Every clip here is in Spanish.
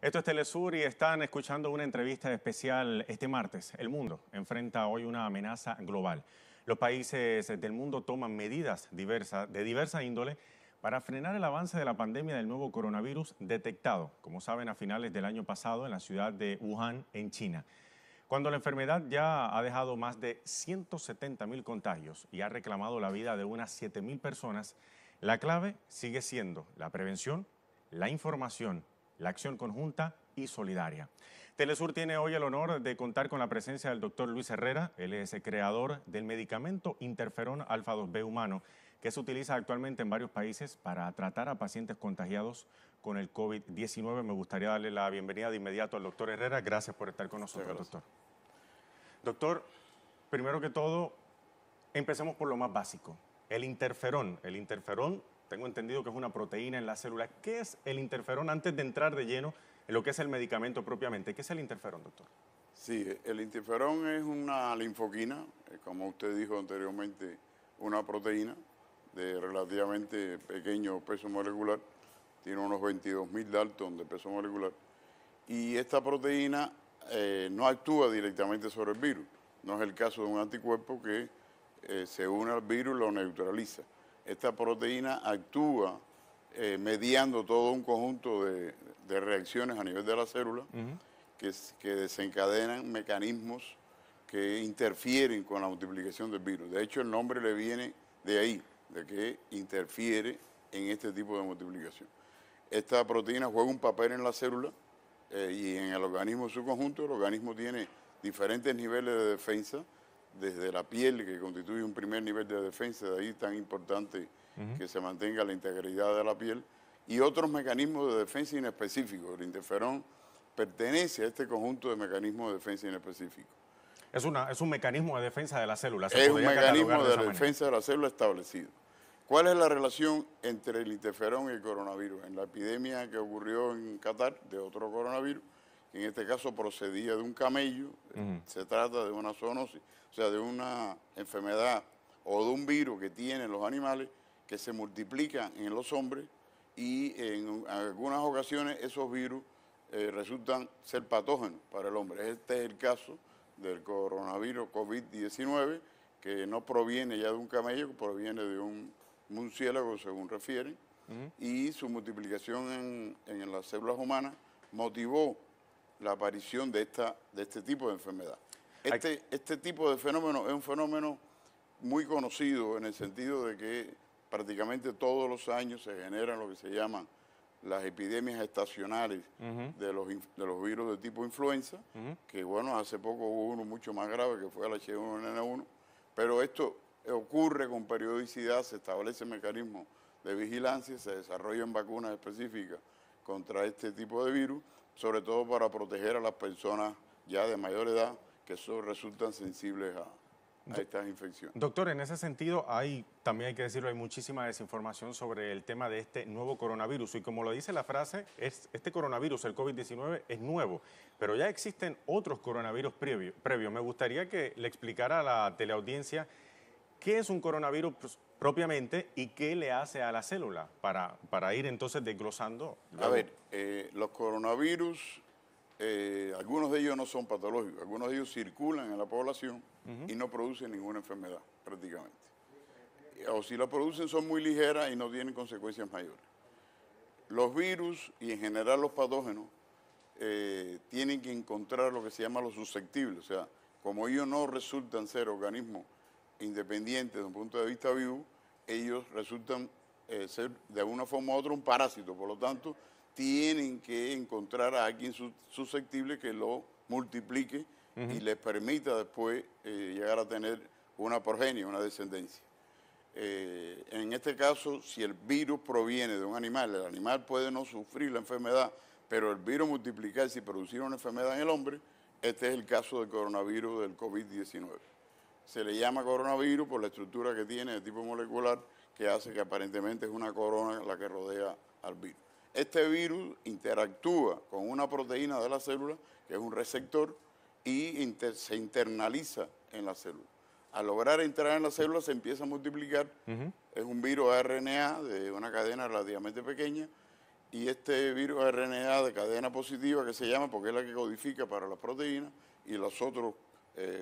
Esto es Telesur y están escuchando una entrevista especial este martes. El mundo enfrenta hoy una amenaza global. Los países del mundo toman medidas de diversa índole para frenar el avance de la pandemia del nuevo coronavirus detectado, como saben, a finales del año pasado en la ciudad de Wuhan, en China. Cuando la enfermedad ya ha dejado más de 170.000 contagios y ha reclamado la vida de unas 7.000 personas, la clave sigue siendo la prevención, la información, la acción conjunta y solidaria. Telesur tiene hoy el honor de contar con la presencia del doctor Luis Herrera. Él es el creador del medicamento interferón alfa 2B humano, que se utiliza actualmente en varios países para tratar a pacientes contagiados con el COVID-19. Me gustaría darle la bienvenida de inmediato al doctor Herrera. Gracias por estar con nosotros, doctor. Doctor, primero que todo, empecemos por lo más básico. El interferón. El interferón, tengo entendido que es una proteína en la célula. ¿Qué es el interferón antes de entrar de lleno en lo que es el medicamento propiamente? ¿Qué es el interferón, doctor? Sí, el interferón es una linfoquina, como usted dijo anteriormente, una proteína de relativamente pequeño peso molecular, tiene unos 22.000 Dalton de peso molecular, y esta proteína no actúa directamente sobre el virus. No es el caso de un anticuerpo que se une al virus y lo neutraliza. Esta proteína actúa mediando todo un conjunto de reacciones a nivel de la célula que desencadenan mecanismos que interfieren con la multiplicación del virus. De hecho, el nombre le viene de ahí, de que interfiere en este tipo de multiplicación. Esta proteína juega un papel en la célula y en el organismo en su conjunto. El organismo tiene diferentes niveles de defensa, desde la piel, que constituye un primer nivel de defensa, de ahí tan importante que se mantenga la integridad de la piel, y otros mecanismos de defensa inespecíficos. El interferón pertenece a este conjunto de mecanismos de defensa inespecíficos. Es un mecanismo de defensa de la célula. Es un mecanismo de defensa de la célula establecido. ¿Cuál es la relación entre el interferón y el coronavirus? En la epidemia que ocurrió en Qatar de otro coronavirus, que en este caso procedía de un camello, se trata de una zoonosis, o sea, de una enfermedad o de un virus que tienen los animales que se multiplican en los hombres y en algunas ocasiones esos virus resultan ser patógenos para el hombre. Este es el caso del coronavirus COVID-19, que no proviene ya de un camello, que proviene de un murciélago, según refieren, y su multiplicación en las células humanas motivó la aparición de este tipo de enfermedad. Este tipo de fenómeno es un fenómeno muy conocido en el sentido de que prácticamente todos los años se generan lo que se llaman las epidemias estacionales de los virus de tipo influenza, que bueno, hace poco hubo uno mucho más grave que fue el H1N1, pero esto ocurre con periodicidad, se establecen mecanismos de vigilancia, se desarrollan vacunas específicas contra este tipo de virus, sobre todo para proteger a las personas ya de mayor edad que resultan sensibles a estas infecciones. Doctor, en ese sentido, también hay que decirlo, hay muchísima desinformación sobre el tema de este nuevo coronavirus. Y como lo dice la frase, este coronavirus, el COVID-19, es nuevo, pero ya existen otros coronavirus previos. Me gustaría que le explicara a la teleaudiencia qué es un coronavirus propiamente y qué le hace a la célula, para ir entonces desglosando. A ver, los coronavirus, algunos de ellos no son patológicos, algunos de ellos circulan en la población y no producen ninguna enfermedad prácticamente. O si la producen son muy ligeras y no tienen consecuencias mayores. Los virus y en general los patógenos tienen que encontrar lo que se llama los susceptibles, o sea, como ellos no resultan ser organismos independientes desde un punto de vista vivo, ellos resultan ser de alguna forma u otra un parásito, por lo tanto tienen que encontrar a alguien susceptible que lo multiplique y les permita después llegar a tener una progenie, una descendencia. En este caso, si el virus proviene de un animal, el animal puede no sufrir la enfermedad, pero el virus multiplicarse y producir una enfermedad en el hombre, este es el caso del coronavirus del COVID-19. Se le llama coronavirus por la estructura que tiene de tipo molecular, que hace que aparentemente es una corona la que rodea al virus. Este virus interactúa con una proteína de la célula, que es un receptor, y se internaliza en la célula. Al lograr entrar en la célula se empieza a multiplicar. Es un virus ARNA de una cadena relativamente pequeña Y este virus RNA de cadena positiva, que se llama porque es la que codifica para las proteínas y los otros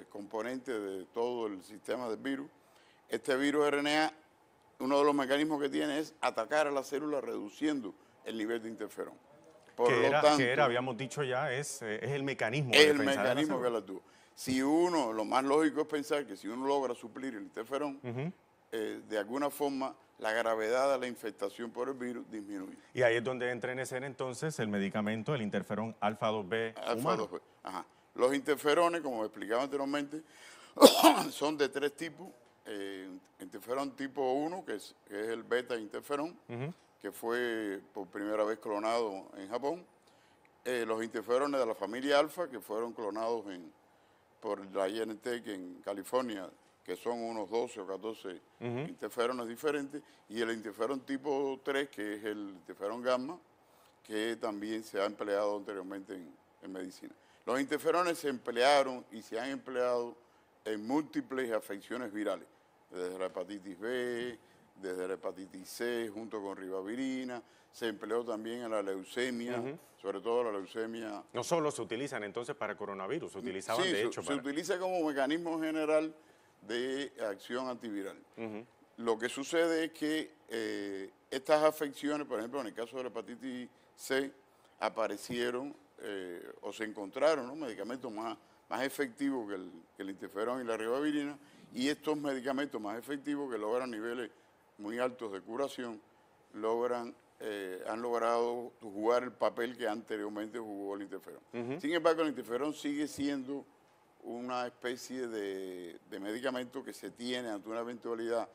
componentes de todo el sistema del virus, este virus RNA, uno de los mecanismos que tiene es atacar a la célula reduciendo el nivel de interferón. Por lo tanto, habíamos dicho ya, es el mecanismo de es el defensa de la mecanismo célula. que la actúa. Si uno, lo más lógico es pensar que si uno logra suplir el interferón, de alguna forma la gravedad de la infectación por el virus disminuye. Y ahí es donde entra en escena entonces el medicamento, el interferón alfa-2b humano. 2B. Ajá. Los interferones, como explicaba anteriormente, son de 3 tipos. Interferón tipo 1, que es el beta interferón, que fue por primera vez clonado en Japón. Los interferones de la familia alfa, que fueron clonados por la Genentech en California, que son unos 12 o 14 interferones diferentes, y el interferón tipo 3, que es el interferón gamma, que también se ha empleado anteriormente en medicina. Los interferones se emplearon y se han empleado en múltiples afecciones virales, desde la hepatitis B, desde la hepatitis C, junto con ribavirina, se empleó también en la leucemia, sobre todo la leucemia. No solo se utilizan entonces para coronavirus, se utilizaban Sí, de hecho se para... utiliza como mecanismo general de acción antiviral. Lo que sucede es que estas afecciones, por ejemplo, en el caso de la hepatitis C, aparecieron o se encontraron, ¿no?, medicamentos más efectivos que el interferón y la ribavirina, y estos medicamentos más efectivos que logran niveles muy altos de curación, han logrado jugar el papel que anteriormente jugó el interferón. Sin embargo, el interferón sigue siendo una especie de medicamento que se tiene ante una eventualidad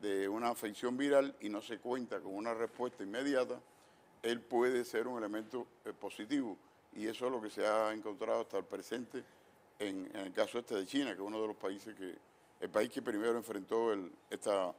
de una afección viral y no se cuenta con una respuesta inmediata. Él puede ser un elemento positivo, y eso es lo que se ha encontrado hasta el presente en el caso de China, que es uno de los países el país que primero enfrentó esta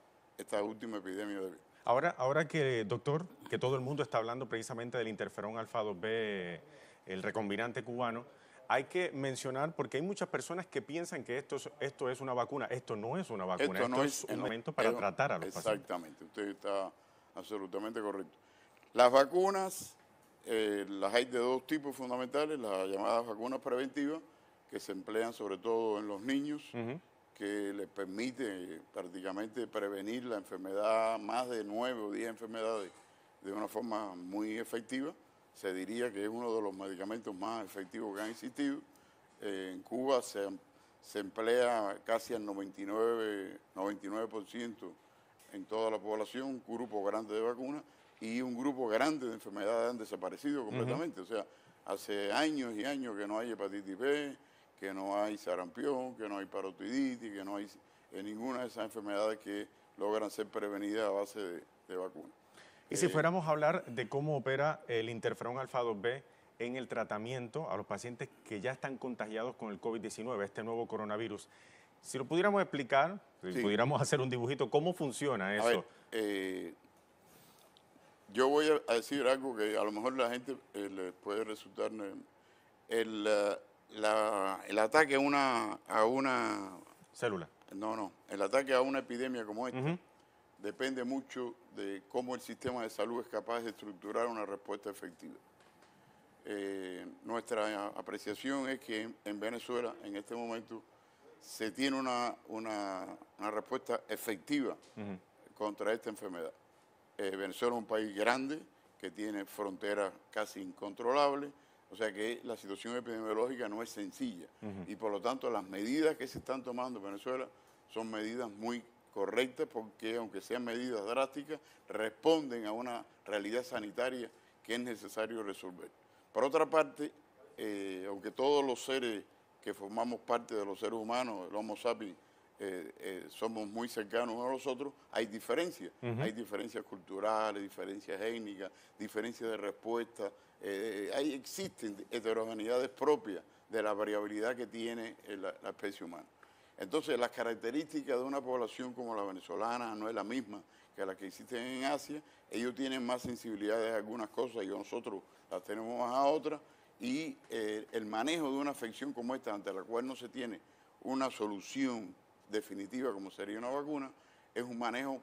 última epidemia de virus. Ahora que, doctor, que todo el mundo está hablando precisamente del interferón alfa-2b, el recombinante cubano, hay que mencionar, porque hay muchas personas que piensan que esto es una vacuna. Esto no es una vacuna, esto es un momento para tratar a los pacientes. Exactamente, usted está absolutamente correcto. Las vacunas, las hay de 2 tipos fundamentales, las llamadas vacunas preventivas, que se emplean sobre todo en los niños, que les permite prácticamente prevenir la enfermedad, más de 9 o 10 enfermedades, de una forma muy efectiva. Se diría que es uno de los medicamentos más efectivos que han existido. En Cuba se emplea casi al 99% en toda la población, un grupo grande de vacunas, y un grupo grande de enfermedades han desaparecido completamente. O sea, hace años y años que no hay hepatitis B, que no hay sarampión, que no hay parotiditis, que no hay ninguna de esas enfermedades que logran ser prevenidas a base de vacunas. Y si fuéramos a hablar de cómo opera el interferón alfa-2b en el tratamiento a los pacientes que ya están contagiados con el COVID-19, este nuevo coronavirus, si lo pudiéramos explicar, si pudiéramos hacer un dibujito, ¿cómo funciona eso? A ver, yo voy a decir algo que a lo mejor la gente le puede resultar... El ataque a una célula. No, el ataque a una epidemia como esta depende mucho de cómo el sistema de salud es capaz de estructurar una respuesta efectiva. Nuestra apreciación es que en Venezuela, en este momento, se tiene una respuesta efectiva contra esta enfermedad. Venezuela es un país grande que tiene fronteras casi incontrolables, o sea que la situación epidemiológica no es sencilla, y por lo tanto las medidas que se están tomando en Venezuela son medidas muy correctas, porque aunque sean medidas drásticas, responden a una realidad sanitaria que es necesario resolver. Por otra parte, aunque todos los seres que formamos parte de los seres humanos, el Homo sapiens, somos muy cercanos unos a los otros, hay diferencias. Hay diferencias culturales, diferencias étnicas, diferencias de respuesta. Existen heterogeneidades propias de la variabilidad que tiene la especie humana. Entonces, las características de una población como la venezolana no es la misma que la que existen en Asia. Ellos tienen más sensibilidades a algunas cosas y nosotros las tenemos más a otras. Y el manejo de una afección como esta, ante la cual no se tiene una solución definitiva como sería una vacuna, es un manejo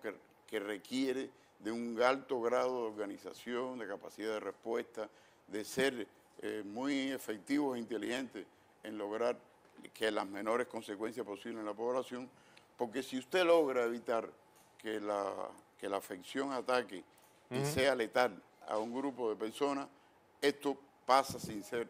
que requiere de un alto grado de organización, de capacidad de respuesta, de ser muy efectivos e inteligentes en lograr que las menores consecuencias posibles en la población, porque si usted logra evitar que la afección ataque y sea letal a un grupo de personas, esto pasa sin ser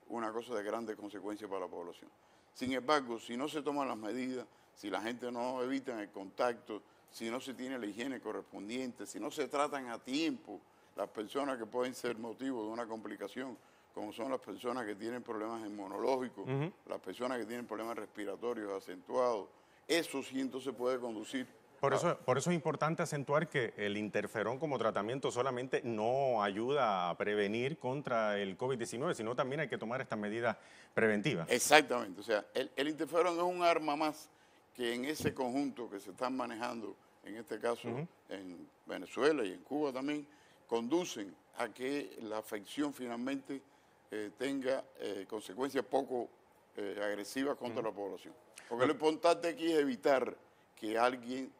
una cosa de grandes consecuencias para la población. Sin embargo, si no se toman las medidas, si la gente no evita el contacto, si no se tiene la higiene correspondiente, si no se tratan a tiempo las personas que pueden ser motivo de una complicación, como son las personas que tienen problemas inmunológicos, las personas que tienen problemas respiratorios acentuados, eso sí entonces puede conducir. Por eso es importante acentuar que el interferón como tratamiento solamente no ayuda a prevenir contra el COVID-19, sino también hay que tomar estas medidas preventivas. Exactamente, o sea, el interferón es un arma más que en ese conjunto que se están manejando, en este caso en Venezuela y en Cuba también, conducen a que la afección finalmente tenga consecuencias poco agresivas contra la población. Porque lo importante aquí es evitar que alguien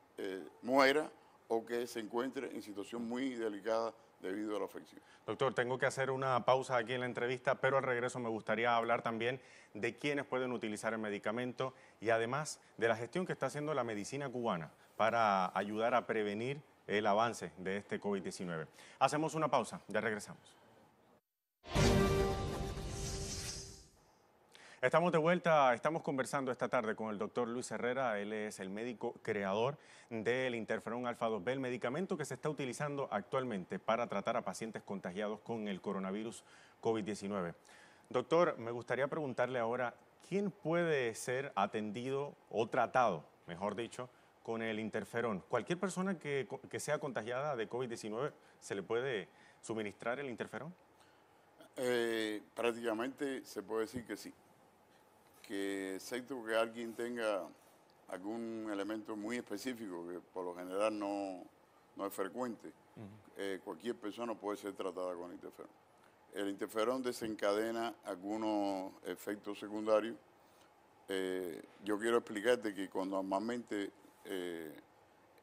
muera o que se encuentre en situación muy delicada debido a la afección. Doctor, tengo que hacer una pausa aquí en la entrevista, pero al regreso me gustaría hablar también de quiénes pueden utilizar el medicamento y además de la gestión que está haciendo la medicina cubana para ayudar a prevenir el avance de este COVID-19. Hacemos una pausa, ya regresamos. Estamos de vuelta, estamos conversando esta tarde con el doctor Luis Herrera. Él es el médico creador del interferón alfa 2B, el medicamento que se está utilizando actualmente para tratar a pacientes contagiados con el coronavirus COVID-19. Doctor, me gustaría preguntarle ahora, ¿quién puede ser atendido o tratado, mejor dicho, con el interferón? ¿Cualquier persona que sea contagiada de COVID-19 se le puede suministrar el interferón? Prácticamente se puede decir que sí. Que excepto que alguien tenga algún elemento muy específico, que por lo general no es frecuente, cualquier persona puede ser tratada con interferón. El interferón desencadena algunos efectos secundarios. Yo quiero explicarte que cuando normalmente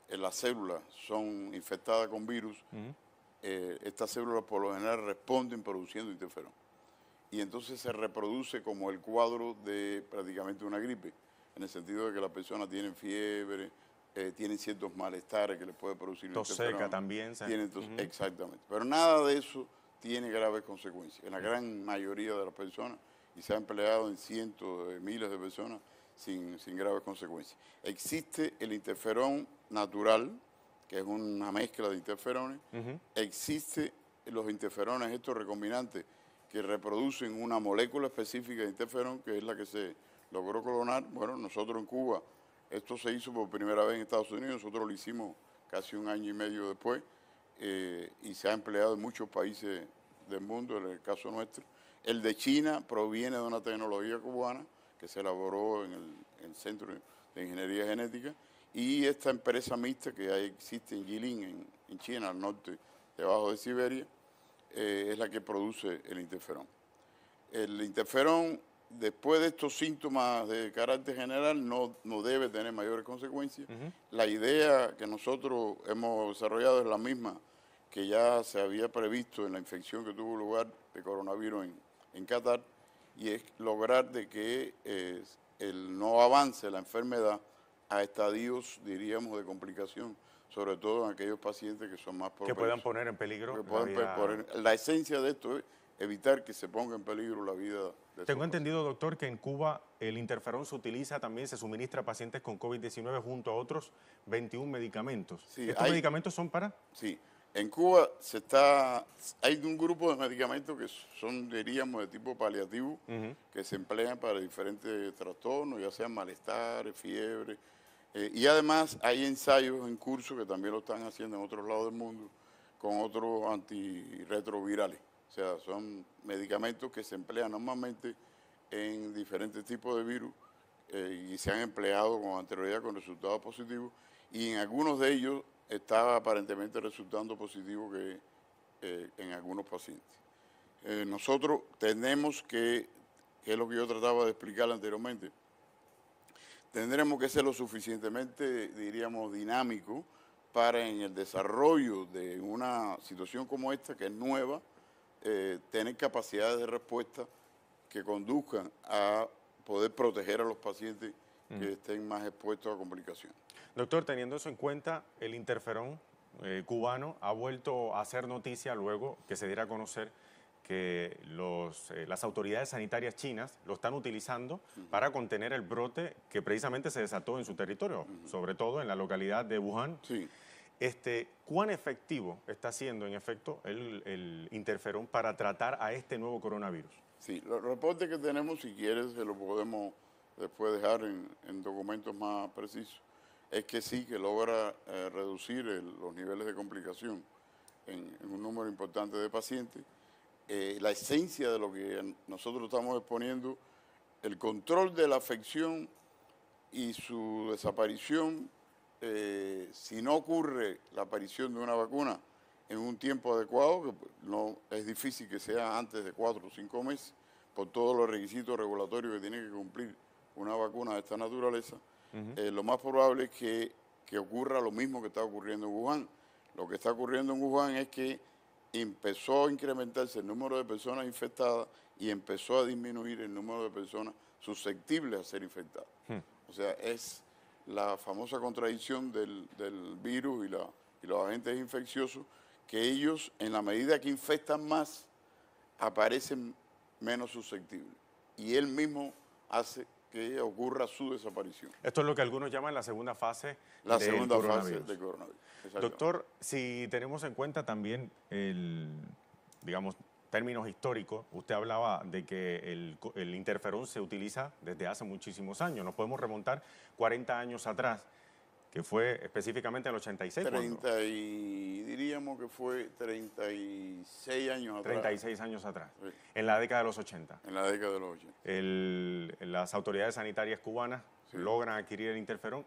las células son infectadas con virus, estas células por lo general responden produciendo interferón. Y entonces se reproduce como el cuadro de prácticamente una gripe, en el sentido de que las personas tienen fiebre, tienen ciertos malestares que les puede producir tos seca también. Exactamente. Pero nada de eso tiene graves consecuencias. En la gran mayoría de las personas, y se ha empleado en cientos de miles de personas sin graves consecuencias. Existe el interferón natural, que es una mezcla de interferones. Existe los interferones, estos recombinantes, que reproducen una molécula específica de interferón, que es la que se logró clonar. Bueno, nosotros en Cuba, esto se hizo por primera vez en Estados Unidos, nosotros lo hicimos casi un año y medio después, y se ha empleado en muchos países del mundo, en el caso nuestro. El de China proviene de una tecnología cubana que se elaboró en el Centro de Ingeniería Genética, y esta empresa mixta que existe en Jilin, en China, al norte, debajo de Siberia, es la que produce el interferón. El interferón, después de estos síntomas de carácter general, no debe tener mayores consecuencias. La idea que nosotros hemos desarrollado es la misma que ya se había previsto en la infección que tuvo lugar de coronavirus en Qatar, y es lograr de que no avance la enfermedad a estadios, diríamos, de complicación, sobre todo en aquellos pacientes que son más propensos. Que puedan poner en peligro la esencia de esto es evitar que se ponga en peligro la vida de Tengo entendido, doctor, que en Cuba el interferón se utiliza también, se suministra a pacientes con COVID-19 junto a otros 21 medicamentos. Sí, ¿Estos medicamentos son para? Sí, en Cuba hay un grupo de medicamentos que son, diríamos, de tipo paliativo, que se emplean para diferentes trastornos, ya sean malestares, fiebre. Y además hay ensayos en curso que también lo están haciendo en otros lados del mundo con otros antirretrovirales. O sea, son medicamentos que se emplean normalmente en diferentes tipos de virus y se han empleado con anterioridad con resultados positivos, y en algunos de ellos está aparentemente resultando positivo en algunos pacientes. Nosotros tenemos que es lo que yo trataba de explicar anteriormente, tendremos que ser lo suficientemente, diríamos, dinámicos para en el desarrollo de una situación como esta, que es nueva, tener capacidades de respuesta que conduzcan a poder proteger a los pacientes que estén más expuestos a complicaciones. Doctor, teniendo eso en cuenta, el interferón cubano ha vuelto a hacer noticia luego que se diera a conocer que las autoridades sanitarias chinas lo están utilizando para contener el brote que precisamente se desató en su territorio, sobre todo en la localidad de Wuhan. Sí. ¿Cuán efectivo está siendo, en efecto, el interferón para tratar a este nuevo coronavirus? Sí, los reportes que tenemos, si quieres, se lo podemos después dejar en documentos más precisos, es que sí, que logra reducir los niveles de complicación en un número importante de pacientes. La esencia de lo que nosotros estamos exponiendo, el control de la afección y su desaparición, si no ocurre la aparición de una vacuna en un tiempo adecuado, que no es difícil que sea antes de 4 o 5 meses, por todos los requisitos regulatorios que tiene que cumplir una vacuna de esta naturaleza, lo más probable es que ocurra lo mismo que está ocurriendo en Wuhan. Lo que está ocurriendo en Wuhan es que empezó a incrementarse el número de personas infectadas y empezó a disminuir el número de personas susceptibles a ser infectadas. O sea, es la famosa contradicción del virus y los agentes infecciosos, que ellos, en la medida que infectan más, aparecen menos susceptibles. Y él mismo hace que ocurra su desaparición. Esto es lo que algunos llaman la segunda fase La del segunda coronavirus. fase del coronavirus. Doctor, si tenemos en cuenta también digamos, términos históricos, usted hablaba de que el interferón se utiliza desde hace muchísimos años. Nos podemos remontar 40 años atrás, que fue específicamente en el 86. Diríamos que fue 36 años atrás. 36 años atrás, Sí. En la década de los 80. En la década de los 80. Las autoridades sanitarias cubanas logran adquirir el interferón.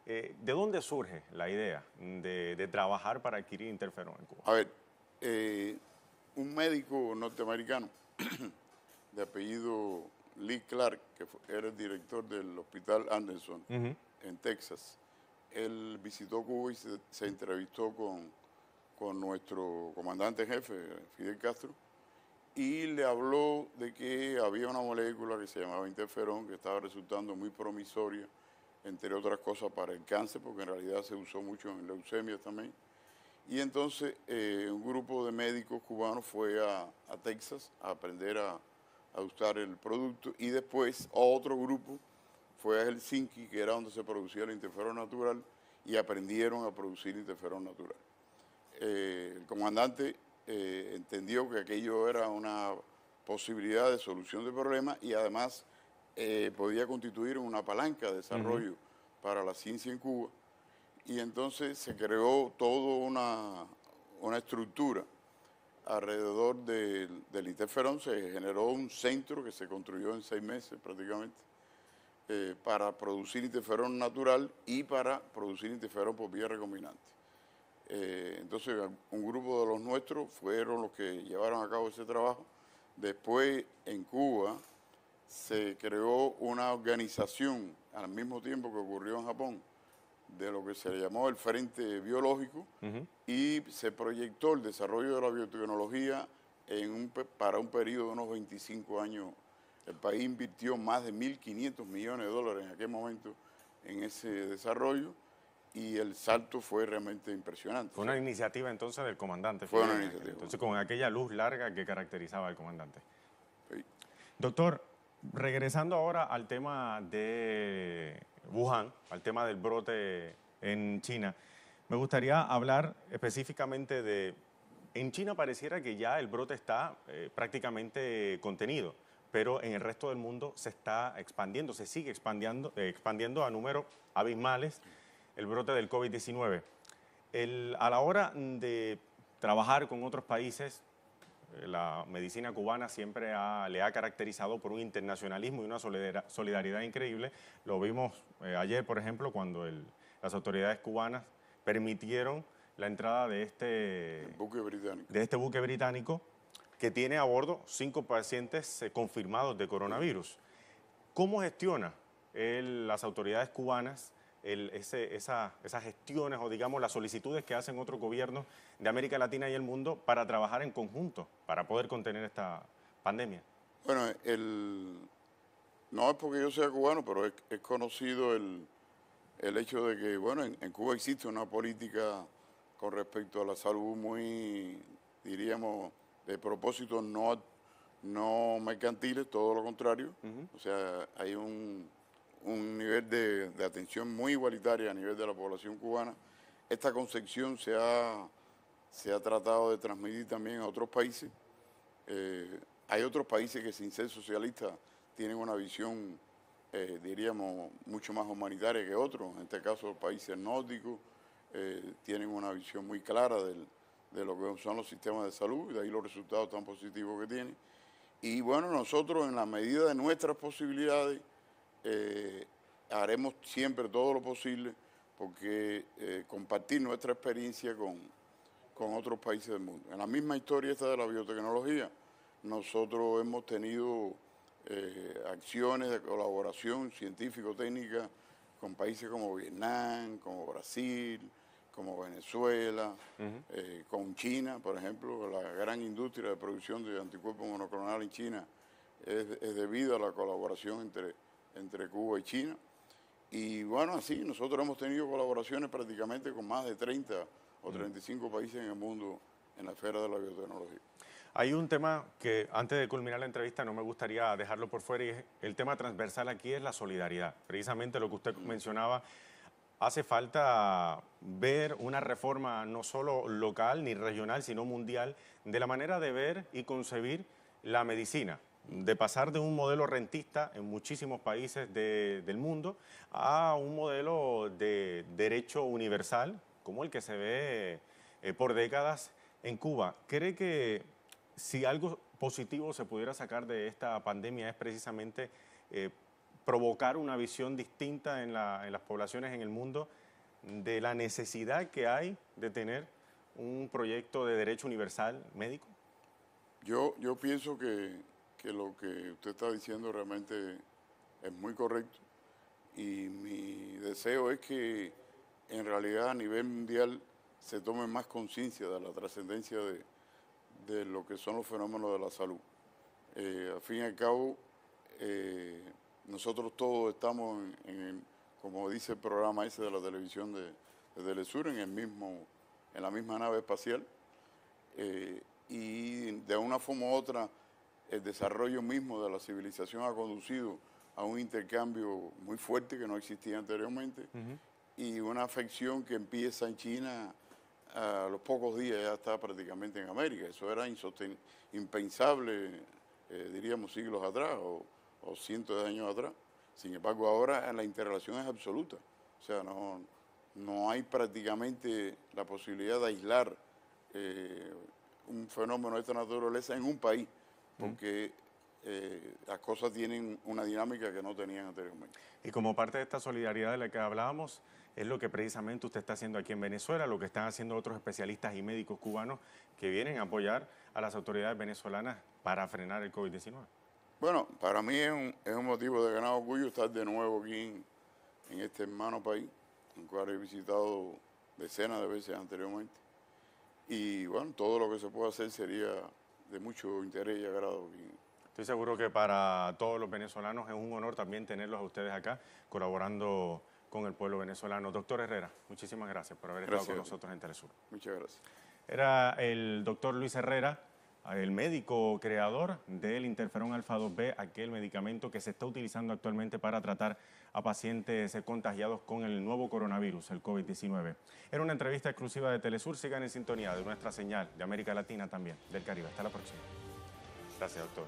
¿De dónde surge la idea de trabajar para adquirir interferón en Cuba? A ver, un médico norteamericano de apellido Lee Clark, que era el director del Hospital Anderson en Texas, él visitó Cuba y se entrevistó con nuestro comandante jefe, Fidel Castro, y le habló de que había una molécula que se llamaba interferón, que estaba resultando muy promisoria, entre otras cosas para el cáncer, porque en realidad se usó mucho en leucemia también. Y entonces un grupo de médicos cubanos fue a Texas a aprender a usar el producto, y después otro grupo fue a Helsinki, que era donde se producía el interferón natural, y aprendieron a producir interferón natural. El comandante entendió que aquello era una posibilidad de solución del problema y además podía constituir una palanca de desarrollo para la ciencia en Cuba. Y entonces se creó toda una estructura alrededor del interferón. Se generó un centro que se construyó en 6 meses prácticamente para producir interferón natural y para producir interferón por vía recombinante. Entonces un grupo de los nuestros fueron los que llevaron a cabo ese trabajo. Después en Cuba se creó una organización al mismo tiempo que ocurrió en Japón, de lo que se le llamó el Frente Biológico, y se proyectó el desarrollo de la biotecnología para un periodo de unos 25 años. El país invirtió más de 1.500 millones de dólares en aquel momento en ese desarrollo, y el salto fue realmente impresionante. Fue una iniciativa entonces del comandante. Fue una iniciativa. Entonces, con aquella luz larga que caracterizaba al comandante. Sí. Doctor, regresando ahora al tema de Wuhan, al tema del brote en China, me gustaría hablar específicamente de... En China pareciera que ya el brote está prácticamente contenido, pero en el resto del mundo se está expandiendo, se sigue expandiendo a números abismales el brote del COVID-19. A la hora de trabajar con otros países, la medicina cubana siempre le ha caracterizado por un internacionalismo y una solidaridad increíble. Lo vimos ayer, por ejemplo, cuando las autoridades cubanas permitieron la entrada de este buque británico que tiene a bordo 5 pacientes confirmados de coronavirus. ¿Cómo gestiona las autoridades cubanas esas gestiones o digamos las solicitudes que hacen otros gobiernos de América Latina y el mundo para trabajar en conjunto para poder contener esta pandemia? Bueno, no es porque yo sea cubano, pero es conocido el hecho de que, bueno, en Cuba existe una política con respecto a la salud muy, diríamos, de propósitos no mercantiles, todo lo contrario. O sea, hay un nivel de atención muy igualitaria a nivel de la población cubana. Esta concepción se ha tratado de transmitir también a otros países. Hay otros países que sin ser socialistas tienen una visión, diríamos, mucho más humanitaria que otros. En este caso, los países nórdicos tienen una visión muy clara de lo que son los sistemas de salud y de ahí los resultados tan positivos que tienen. Y bueno, nosotros en la medida de nuestras posibilidades haremos siempre todo lo posible porque compartir nuestra experiencia con otros países del mundo. En la misma historia esta de la biotecnología, nosotros hemos tenido acciones de colaboración científico-técnica con países como Vietnam, como Brasil, como Venezuela, con China, por ejemplo. La gran industria de producción de anticuerpos monoclonales en China es debido a la colaboración entre Cuba y China. Y bueno, así nosotros hemos tenido colaboraciones prácticamente con más de 30 o 35 países en el mundo en la esfera de la biotecnología. Hay un tema que antes de culminar la entrevista no me gustaría dejarlo por fuera y es el tema transversal aquí es la solidaridad. Precisamente lo que usted mencionaba, hace falta ver una reforma no solo local ni regional, sino mundial, de la manera de ver y concebir la medicina, de pasar de un modelo rentista en muchísimos países del mundo a un modelo de derecho universal, como el que se ve por décadas en Cuba. ¿Cree que si algo positivo se pudiera sacar de esta pandemia es precisamente provocar una visión distinta en las poblaciones en el mundo de la necesidad que hay de tener un proyecto de derecho universal médico? Yo pienso que lo que usted está diciendo realmente es muy correcto y mi deseo es que en realidad a nivel mundial se tome más conciencia de la trascendencia de lo que son los fenómenos de la salud. Al fin y al cabo, nosotros todos estamos como dice el programa ese de la televisión de Telesur, en la misma nave espacial, y de una forma u otra el desarrollo mismo de la civilización ha conducido a un intercambio muy fuerte que no existía anteriormente y una afección que empieza en China a los pocos días ya está prácticamente en América. Eso era impensable, diríamos siglos atrás o cientos de años atrás. Sin embargo, ahora la interrelación es absoluta. O sea, no hay prácticamente la posibilidad de aislar un fenómeno de esta naturaleza en un país, porque las cosas tienen una dinámica que no tenían anteriormente. Y como parte de esta solidaridad de la que hablábamos, es lo que precisamente usted está haciendo aquí en Venezuela, lo que están haciendo otros especialistas y médicos cubanos que vienen a apoyar a las autoridades venezolanas para frenar el COVID-19. Bueno, para mí es un motivo de gran orgullo estar de nuevo aquí en este hermano país, en el cual he visitado decenas de veces anteriormente. Y bueno, todo lo que se pueda hacer sería de mucho interés y agrado. Estoy seguro que para todos los venezolanos es un honor también tenerlos a ustedes acá colaborando con el pueblo venezolano. Doctor Herrera, muchísimas gracias por haber estado con nosotros en Telesur. Muchas gracias. Era el doctor Luis Herrera, el médico creador del interferón alfa 2B, aquel medicamento que se está utilizando actualmente para tratar a pacientes contagiados con el nuevo coronavirus, el COVID-19. Era una entrevista exclusiva de Telesur. Sigan en sintonía de nuestra señal de América Latina también, del Caribe. Hasta la próxima. Gracias, doctor.